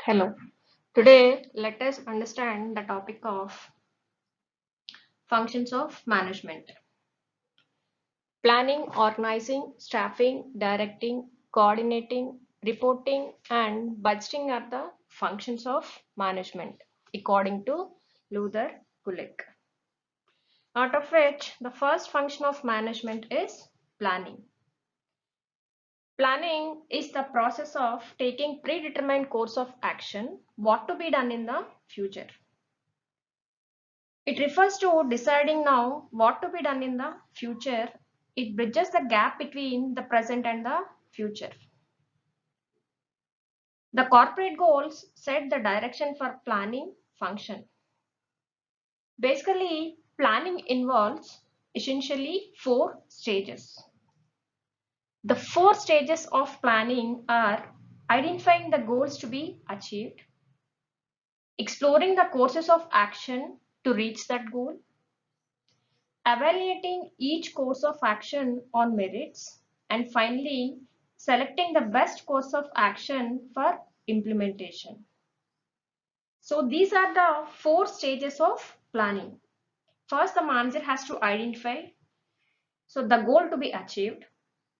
Hello. Today, let us understand the topic of functions of management. Planning, organizing, staffing, directing, coordinating, reporting, and budgeting are the functions of management, according to Luther Kulik. Out of which, the first function of management is planning. Planning is the process of taking predetermined course of action, what to be done in the future. It refers to deciding now what to be done in the future. It bridges the gap between the present and the future. The corporate goals set the direction for planning function. Basically, planning involves essentially 4 stages. The 4 stages of planning are identifying the goals to be achieved, exploring the courses of action to reach that goal, evaluating each course of action on merits, and finally, selecting the best course of action for implementation. So these are the 4 stages of planning. First, the manager has to identify the goal to be achieved,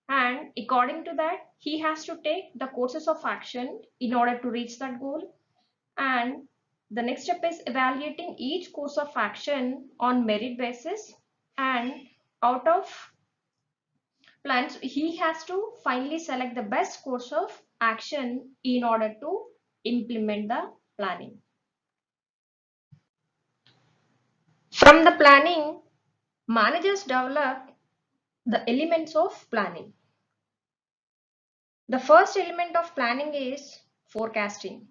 and according to that, he has to take the courses of action in order to reach that goal. And the next step is evaluating each course of action on merit basis, and out of plans he has to finally select the best course of action in order to implement the planning. From the planning, managers develop the elements of planning. The first element of planning is forecasting.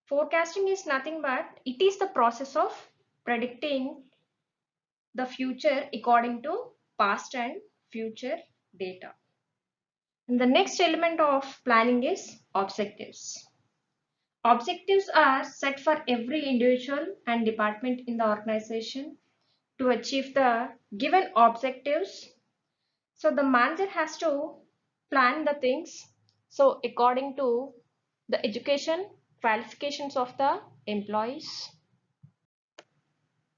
Forecasting is nothing but it is the process of predicting the future according to past and future data. And the next element of planning is objectives. Objectives are set for every individual and department in the organization to achieve the given objectives. So the manager has to plan the things so according to the education qualifications of the employees,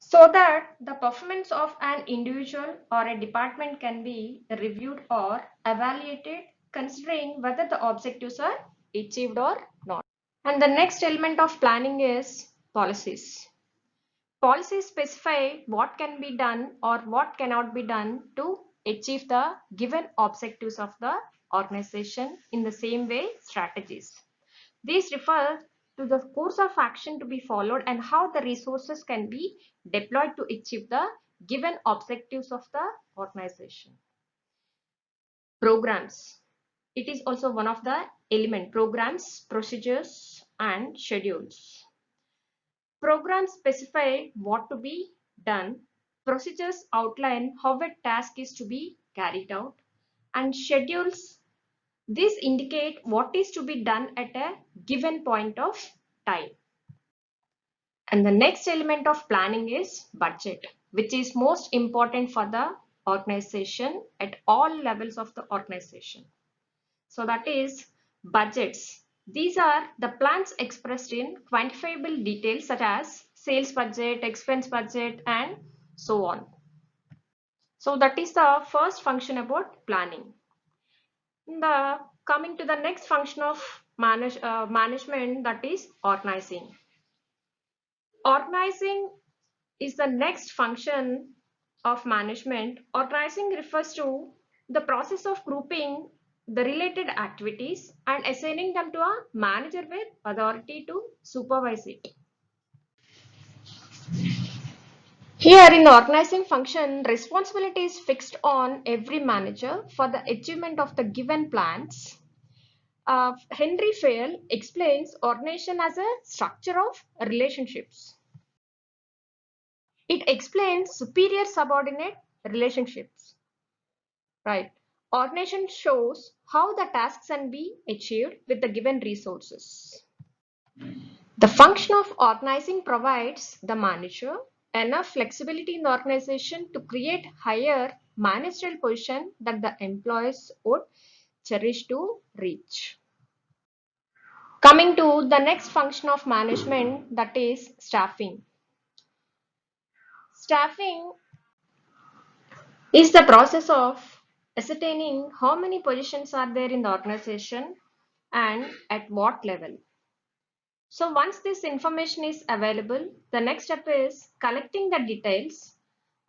so that the performance of an individual or a department can be reviewed or evaluated considering whether the objectives are achieved or not. And the next element of planning is policies. Policies specify what can be done or what cannot be done to achieve the given objectives of the organization. In the same way, strategies. These refer to the course of action to be followed and how the resources can be deployed to achieve the given objectives of the organization. Programs. It is also one of the element. Programs, procedures, and schedules. Programs specify what to be done. Procedures outline how a task is to be carried out. And schedules, these indicate what is to be done at a given point of time. And the next element of planning is budget, which is most important for the organization at all levels of the organization. So that is budgets. These are the plans expressed in quantifiable details such as sales budget, expense budget, and so on. So that is the first function about planning. Coming to the next function of management, that is organizing. Organizing is the next function of management. Organizing refers to the process of grouping the related activities and assigning them to a manager with authority to supervise it. Here in the organizing function, responsibility is fixed on every manager for the achievement of the given plans. Henry Fayol explains organization as a structure of relationships. It explains superior subordinate relationships. Right. Organization shows how the tasks can be achieved with the given resources. The function of organizing provides the manager enough flexibility in the organization to create higher managerial position that the employees would cherish to reach. Coming to the next function of management, that is staffing. Staffing is the process of ascertaining how many positions are there in the organization and at what level. So once this information is available, the next step is collecting the details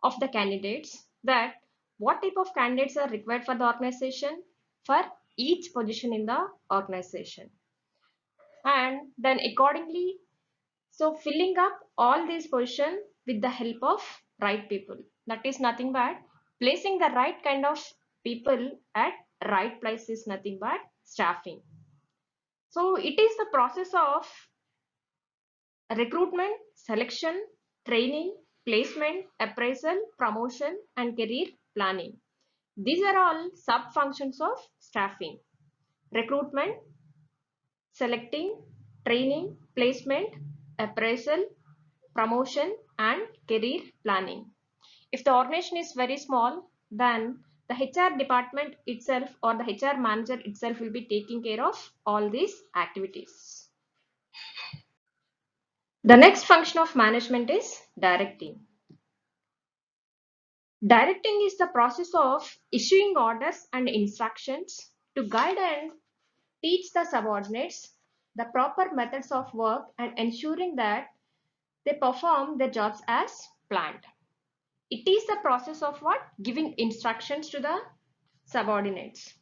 of the candidates, that what type of candidates are required for the organization for each position in the organization. And then accordingly, so filling up all these positions with the help of right people. That is nothing but placing the right kind of people at right place is nothing but staffing. So it is the process of recruitment, selection, training, placement, appraisal, promotion, and career planning. These are all sub functions of staffing: recruitment, selecting, training, placement, appraisal, promotion, and career planning. If the organization is very small, then the HR department itself or the HR manager itself will be taking care of all these activities. The next function of management is directing. Directing is the process of issuing orders and instructions to guide and teach the subordinates the proper methods of work and ensuring that they perform their jobs as planned. It is the process of what? Giving instructions to the subordinates.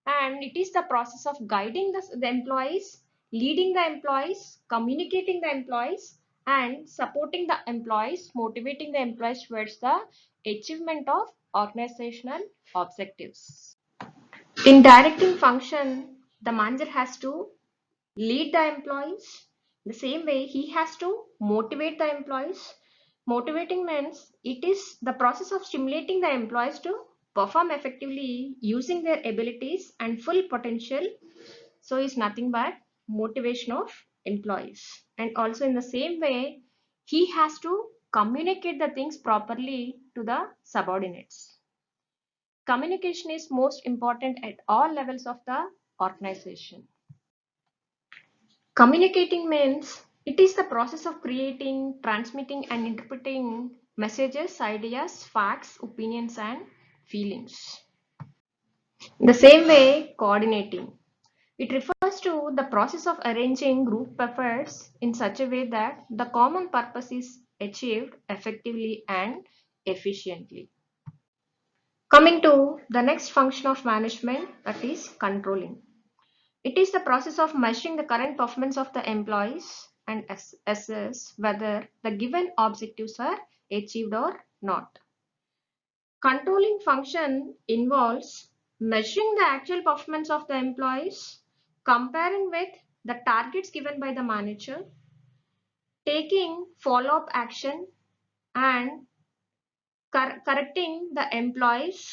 And it is the process of guiding the employees, leading the employees, communicating the employees, and supporting the employees, motivating the employees towards the achievement of organizational objectives. In directing function, the manager has to lead the employees. The same way, he has to motivate the employees. Motivating means it is the process of stimulating the employees to perform effectively using their abilities and full potential. So is nothing but motivation of employees. And also in the same way, he has to communicate the things properly to the subordinates. Communication is most important at all levels of the organization. Communicating means it is the process of creating, transmitting, and interpreting messages, ideas, facts, opinions, and feelings. The same way, coordinating. It refers to the process of arranging group efforts in such a way that the common purpose is achieved effectively and efficiently. Coming to the next function of management, that is controlling. It is the process of measuring the current performance of the employees and assess whether the given objectives are achieved or not. Controlling function involves measuring the actual performance of the employees, comparing with the targets given by the manager, taking follow-up action, and correcting the employees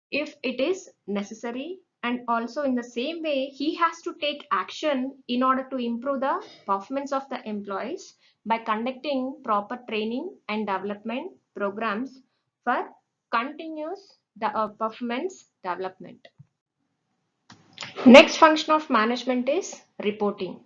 if it is necessary. And also in the same way, he has to take action in order to improve the performance of the employees by conducting proper training and development programs for continuous performance development. Next function of management is reporting.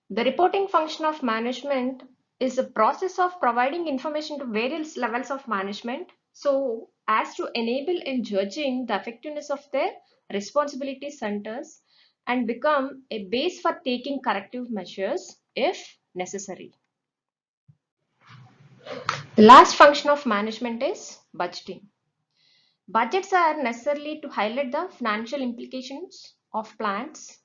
The reporting function of management is a process of providing information to various levels of management so as to enable in judging the effectiveness of their responsibility centers and become a base for taking corrective measures if necessary. The last function of management is budgeting. Budgets are necessarily to highlight the financial implications of plans,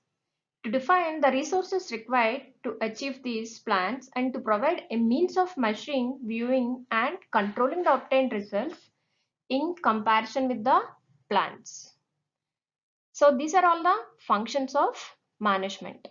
to define the resources required to achieve these plans, and to provide a means of measuring, viewing, and controlling the obtained results in comparison with the plans. So these are all the functions of management.